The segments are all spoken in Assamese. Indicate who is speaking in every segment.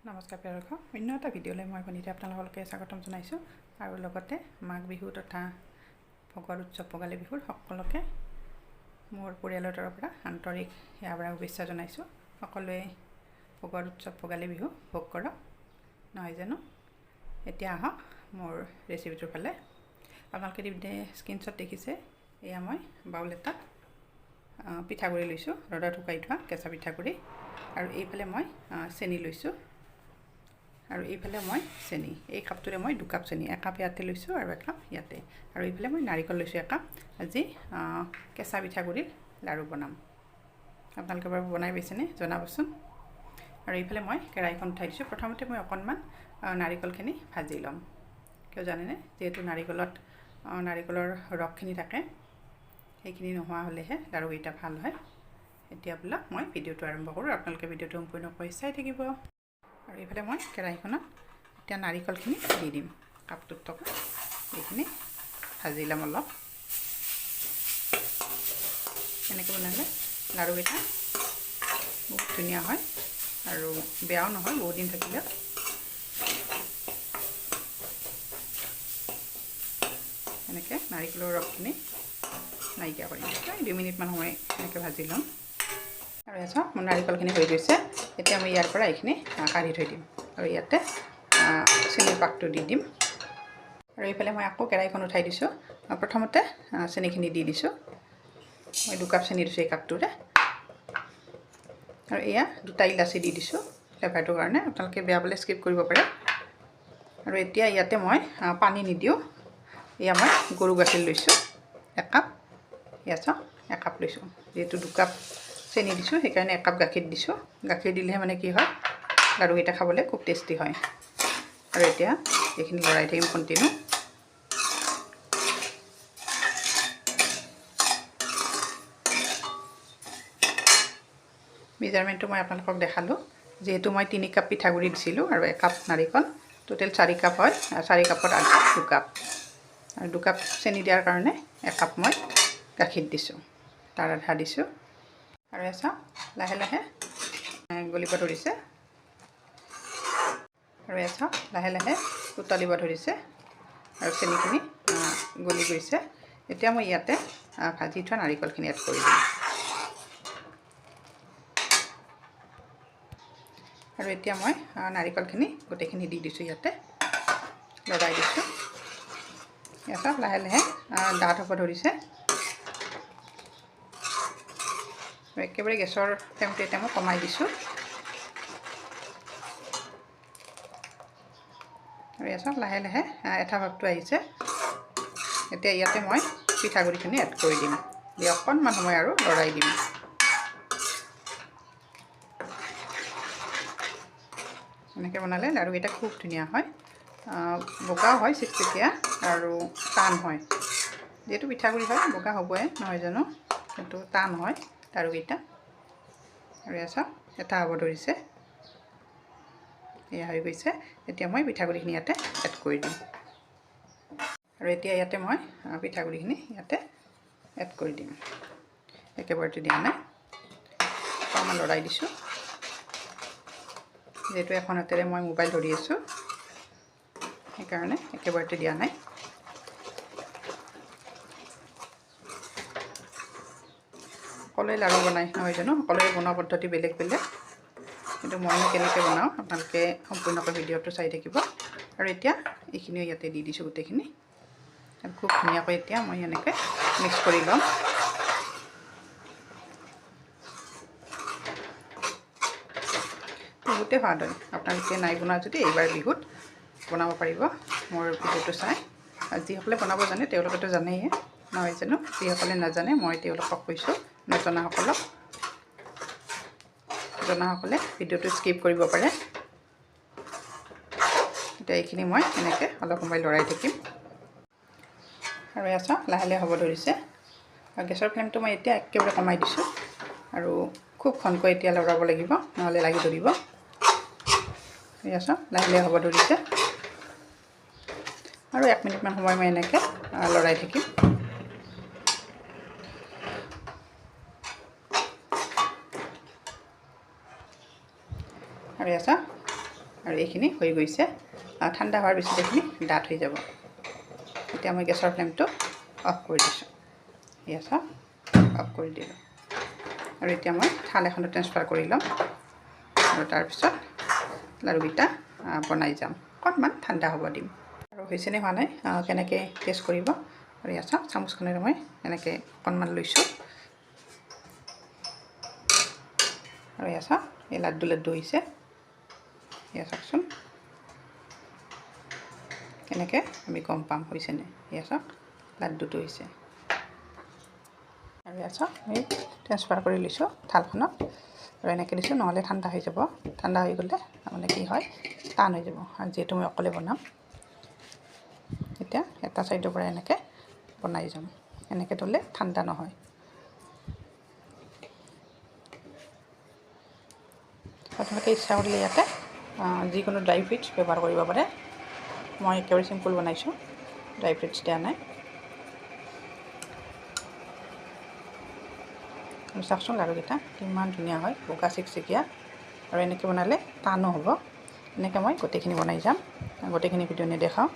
Speaker 1: নমস্কাৰ প্ৰিয় দৰ্শক, অন্য এটা ভিডিঅ'লৈ মই বনিতে আপোনালোককে স্বাগতম জনাইছোঁ আৰু লগতে মাঘ বিহু তথা ভোগৰ উৎসৱ ভোগালী বিহুৰ সকলোকে মোৰ পৰিয়ালৰ তৰফৰ পৰা আন্তৰিক সেৱা আৰু শুভেচ্ছা জনাইছোঁ। সকলোৱে ভোগৰ উৎসৱ ভোগালী বিহু ভোগ কৰক, নহয় জানো। এতিয়া আহক মোৰ ৰেচিপিটোৰ ফালে। আপোনালোকে স্ক্ৰীনশ্বট দেখিছে, এয়া মই বাউল এটাত পিঠাগুড়ি লৈছোঁ, ৰ'দত শুকাই থোৱা কেঁচা পিঠাগুড়ি, আৰু এইফালে মই চেনি লৈছোঁ, আৰু এইফালে মই চেনি, এই কাপটোৰে মই 2 কাপ চেনি, 1 কাপ ইয়াতে লৈছোঁ আৰু 1 কাপ ইয়াতে, আৰু এইফালে মই নাৰিকল লৈছোঁ 1 কাপ। আজি কেঁচা পিঠাগুড়িৰ লাড়ু বনাম। আপোনালোকে বাৰু বনাই পাইছেনে জনাবচোন। আৰু এইফালে মই কেৰাহীখন উঠাই দিছোঁ। প্ৰথমতে মই অকণমান নাৰিকলখিনি ভাজি ল'ম। কিয় জানেনে, যিহেতু নাৰিকলৰ ৰসখিনি থাকে, সেইখিনি নোহোৱা হ'লেহে লাড়ুকেইটা ভাল হয়। এতিয়া বোলা মই ভিডিঅ'টো আৰম্ভ কৰোঁ, আপোনালোকে ভিডিঅ'টো সম্পূৰ্ণকৈ চাই থাকিব। আৰু এইফালে মই কেৰাহীখনত এতিয়া নাৰিকলখিনি দি দিম। কাপটোত থকা এইখিনি ভাজি ল'ম অলপ। এনেকৈ বনালে লাড়ুকেইটা বহুত ধুনীয়া হয় আৰু বেয়াও নহয় বহুত দিন থাকিলে। এনেকৈ নাৰিকলৰ ৰসখিনি নাইকিয়া কৰিম, 2 মিনিটমান সময় এনেকৈ ভাজি ল'ম। আৰু চাওক মোৰ নাৰিকলখিনি হৈ গৈছে। এতিয়া মই ইয়াৰ পৰা এইখিনি কাঢ়ি থৈ দিম আৰু ইয়াতে চেনিৰ পাকটো দি দিম। আৰু এইফালে মই আকৌ কেৰাহীখন উঠাই দিছোঁ। প্ৰথমতে চেনিখিনি দি দিছোঁ। মই 2 কাপ চেনি দিছোঁ এই কাপটোৰে, আৰু এয়া 2টা ইলাচি দি দিছোঁ ফ্লেভাৰটোৰ কাৰণে। আপোনালোকে বেয়া পালে স্কিপ কৰিব পাৰে। আৰু এতিয়া ইয়াতে মই পানী নিদিওঁ, এয়া মই গৰু গাখীৰ লৈছোঁ 1 কাপ। এয়া চাওক 1 কাপ লৈছোঁ, যিহেতু 2 কাপ চেনি দিছোঁ সেইকাৰণে 1 কাপ গাখীৰ দিছোঁ। গাখীৰ দিলেহে মানে কি হয়, লাড়ুকেইটা খাবলৈ খুব টেষ্টি হয়। আৰু এতিয়া এইখিনি লৰাই থাকিম কণ্টিনিউ। মেজাৰমেণ্টটো মই আপোনালোকক দেখালোঁ। যিহেতু মই 3 কাপ পিঠাগুড়ি দিছিলোঁ আৰু 1 কাপ নাৰিকল, টোটেল 4 কাপ হয়। 4 কাপত আধা 2 কাপ, আৰু 2 কাপ চেনি দিয়াৰ কাৰণে 1 কাপ মই গাখীৰ দিছোঁ, তাৰ আধা দিছোঁ। আৰু চাওক লাহে লাহে গলিব ধৰিছে, আৰু চাওক লাহে লাহে উতলিব ধৰিছে আৰু চেনিখিনি গলি গৈছে। এতিয়া মই ইয়াতে ভাজি থোৱা নাৰিকলখিনি এড কৰি দিম। আৰু এতিয়া মই নাৰিকলখিনি গোটেইখিনি দি দিছোঁ, ইয়াতে লৰাই দিছোঁ। ইয়াত চাওক লাহে লাহে ডাঠ হ'ব ধৰিছে। একেবাৰে গেছৰ ফ্লেমটো এতিয়া মই কমাই দিছোঁ। আৰু ইয়াত চাওক লাহে লাহে এঠা ভাৱটো আহিছে। এতিয়া ইয়াতে মই পিঠাগুড়িখিনি এড কৰি দিম, দি অকণমান সময় আৰু লৰাই দিম। এনেকৈ বনালে লাড়ুকেইটা খুব ধুনীয়া হয়, বগাও হয় চিকচিকীয়া আৰু টান হয়। যিহেতু পিঠাগুড়ি হয় বগা হ'বই, নহয় জানো, কিন্তু টান হয় লাড়ুকেইটা। আৰু এয়া চাওক এটা হ'ব ধৰিছে, এয়া হৈ গৈছে। এতিয়া মই পিঠাগুড়িখিনি ইয়াতে এড কৰি দিম। আৰু এতিয়া ইয়াতে মই পিঠাগুড়িখিনি ইয়াতে এড কৰি দিম। একেবাৰতে দিয়া নাই, অকণমান লৰাই দিছোঁ। যিহেতু এখন হাতেৰে মই মোবাইল ধৰি আছোঁ সেইকাৰণে একেবাৰতে দিয়া নাই। সকলোৱে লাড়ু বনাই, নহয় জানো, সকলোৰে বনোৱা পদ্ধতি বেলেগ বেলেগ, কিন্তু মইনো কেনেকৈ বনাওঁ আপোনালোকে সম্পূৰ্ণকৈ ভিডিঅ'টো চাই থাকিব। আৰু এতিয়া এইখিনিও ইয়াতে দি দিছোঁ গোটেইখিনি, আৰু খুব ধুনীয়াকৈ এতিয়া মই এনেকৈ মিক্স কৰি ল'ম। বহুতেই সোৱাদ হয়। আপোনালোকে নাই বনোৱা যদি এইবাৰ বিহুত বনাব পাৰিব মোৰ ভিডিঅ'টো চাই। আৰু যিসকলে বনাব জানে তেওঁলোকেতো জানেই, নহয় জানো। যিসকলে নাজানে মই তেওঁলোকক কৈছোঁ, জনাসকলে ভিডিঅ'টো স্কিপ কৰিব পাৰে। এতিয়া এইখিনি মই এনেকৈ অলপ সময় লৰাই থাকিম। আৰু এয়া চাওক লাহে লাহে হ'ব ধৰিছে, আৰু গেছৰ ফ্লেমটো মই এতিয়া একেবাৰে কমাই দিছোঁ, আৰু খুব ঘনকৈ এতিয়া লৰাব লাগিব, নহ'লে লাগি ধৰিব। এয়া চাওক লাহে লাহে হ'ব ধৰিছে, আৰু 1 মিনিটমান সময় মই এনেকৈ লৰাই থাকিম। আৰু এয়া চাওক আৰু এইখিনি হৈ গৈছে ঠাণ্ডা হোৱাৰ পিছত এইখিনি ডাঠ হৈ যাব এতিয়া মই গেছৰ ফ্লেমটো অফ কৰি দিছোঁ এয়া চাওক অফ কৰি দিলোঁ আৰু এতিয়া মই থাল এখনত ট্ৰেন্সফাৰ কৰি ল'ম আৰু তাৰপিছত লাড়ুকেইটা বনাই যাম অকণমান ঠাণ্ডা হ'ব দিম আৰু হৈছেনে হোৱা নাই কেনেকৈ টেষ্ট কৰিব আৰু এয়া চাওক চামুচখনেৰে মই এনেকৈ অকণমান লৈছোঁ আৰু এয়া চাওক এই লাড্ডু হৈছে এয়া চাওকচোন কেনেকৈ আমি গম পাম হৈছেনে এয়া চাওক লাড্ডুটো হৈছে আৰু এয়া চাওক আমি ট্ৰেন্সফাৰ কৰি লৈছোঁ থালখনত আৰু এনেকৈ দিছোঁ নহ'লে ঠাণ্ডা হৈ যাব ঠাণ্ডা হৈ গ'লে মানে কি হয় টান হৈ যাব আৰু যিহেতু মই অকলে বনাম এতিয়া এটা ছাইডৰ পৰা এনেকৈ বনাই যাম এনেকৈ থ'লে ঠাণ্ডা নহয় আপোনালোকে ইচ্ছা কৰিলে ইয়াতে যিকোনো ড্ৰাই ফ্ৰুইটছ ব্যৱহাৰ কৰিব পাৰে মই একেবাৰে চিম্পুল বনাইছোঁ ড্ৰাই ফ্ৰুইটছ দিয়া নাই চাওকচোন লাড়ুকেইটা কিমান ধুনীয়া হয় বগা চিকচিকীয়া আৰু এনেকৈ বনালে টানো হ'ব এনেকৈ মই গোটেইখিনি বনাই যাম গোটেইখিনি ভিডিঅ' নেদেখাওঁ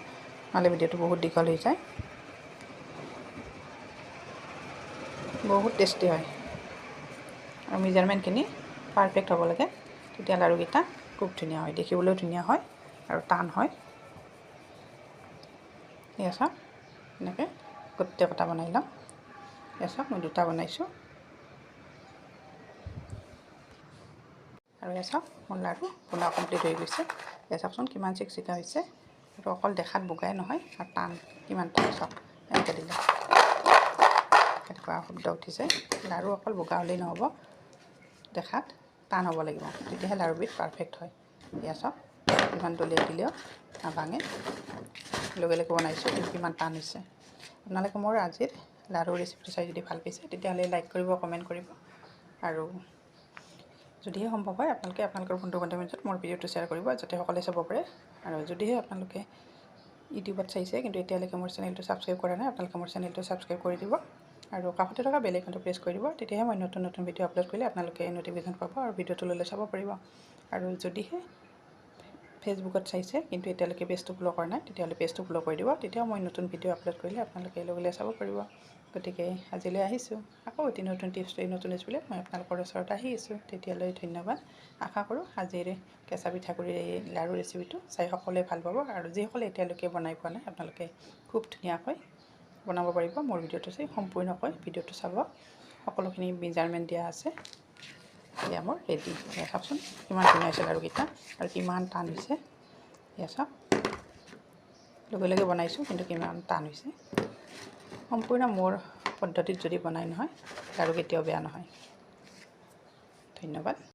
Speaker 1: নহ'লে ভিডিঅ'টো বহুত দীঘল হৈ যায় বহুত টেষ্টি হয় আৰু মেজাৰমেণ্টখিনি পাৰফেক্ট হ'ব লাগে তেতিয়া লাড়ুকেইটা খুব ধুনীয়া হয় দেখিবলৈও ধুনীয়া হয় আৰু টান হয় এয়া চাওক এনেকৈ গোটেইকেইটা বনাই ল'ম এয়া চাওক মই দুটা বনাইছোঁ আৰু এয়া চাওক মোৰ লাড়ু বনোৱা কমপ্লিট হৈ গৈছে এয়া চাওকচোন কিমান চিকচিকা হৈছে আৰু অকল দেখাত বগাই নহয় আৰু টান কিমান টান চাওক এনেকৈ দিলে কেনেকুৱা শব্দ উঠিছে লাড়ু অকল বগা হ'লেই নহ'ব দেখাত টান হ'ব লাগিব তেতিয়াহে লাড়ুবিধ পাৰফেক্ট হয় এয়া চাওক কিমান দলিয়াই দিলেও নাভাঙে লগে লগে বনাইছোঁ কিন্তু কিমান টান হৈছে আপোনালোকে মোৰ আজিৰ লাড়ু ৰেচিপিটো চাই যদি ভাল পাইছে তেতিয়াহ'লে লাইক কৰিব কমেণ্ট কৰিব আৰু যদিহে সম্ভৱ হয় আপোনালোকে আপোনালোকৰ বন্ধু বান্ধৱীৰ মাজত মোৰ ভিডিঅ'টো শ্বেয়াৰ কৰিব যাতে সকলোৱে চাব পাৰে আৰু যদিহে আপোনালোকে ইউটিউবত চাইছে কিন্তু এতিয়ালৈকে মোৰ চেনেলটো ছাবস্ক্ৰাইব কৰা নাই আপোনালোকে মোৰ চেনেলটো ছাবস্ক্ৰাইব কৰি দিব আৰু কাষতে থকা বেল আইকনটো প্ৰেছ কৰি দিব তেতিয়াহে মই নতুন নতুন ভিডিঅ' আপলোড কৰিলে আপোনালোকে ন'টিফিকেশ্যন পাব আৰু ভিডিঅ'টো ল'লে চাব পাৰিব আৰু যদিহে ফেচবুকত চাইছে কিন্তু এতিয়ালৈকে পেজটো ফ'ল' কৰা নাই তেতিয়াহ'লে পেজটো ফ'ল' কৰি দিব তেতিয়াও মই নতুন ভিডিঅ' আপলোড কৰিলে আপোনালোকে লগে চাব পাৰিব গতিকে আজিলৈ আহিছোঁ আকৌ এটি নতুন টিপছ লৈ নতুন ৰেচিপি মই আপোনালোকৰ ওচৰত আহি আছোঁ তেতিয়ালৈ ধন্যবাদ আশা কৰোঁ আজিৰ কেঁচা পিঠাগুড়িৰ এই লাড়ু ৰেচিপিটো চাই সকলোৱে ভাল পাব আৰু যিসকলে এতিয়ালৈকে বনাই পোৱা নাই আপোনালোকে খুব ধুনীয়াকৈ বনাব পাৰিব মোৰ ভিডিঅ'টো চাই সম্পূৰ্ণকৈ ভিডিঅ'টো চাব সকলোখিনি মেজাৰমেণ্ট দিয়া আছে এয়া মোৰ ৰেডি এয়া চাওকচোন কিমান ধুনীয়া হৈছে লাড়ুকেইটা আৰু কিমান টান হৈছে এয়া চাওক লগে লগে বনাইছোঁ কিন্তু কিমান টান হৈছে সম্পূৰ্ণ মোৰ পদ্ধতিত যদি বনাই নহয় লাড়ু কেতিয়াও বেয়া নহয় ধন্যবাদ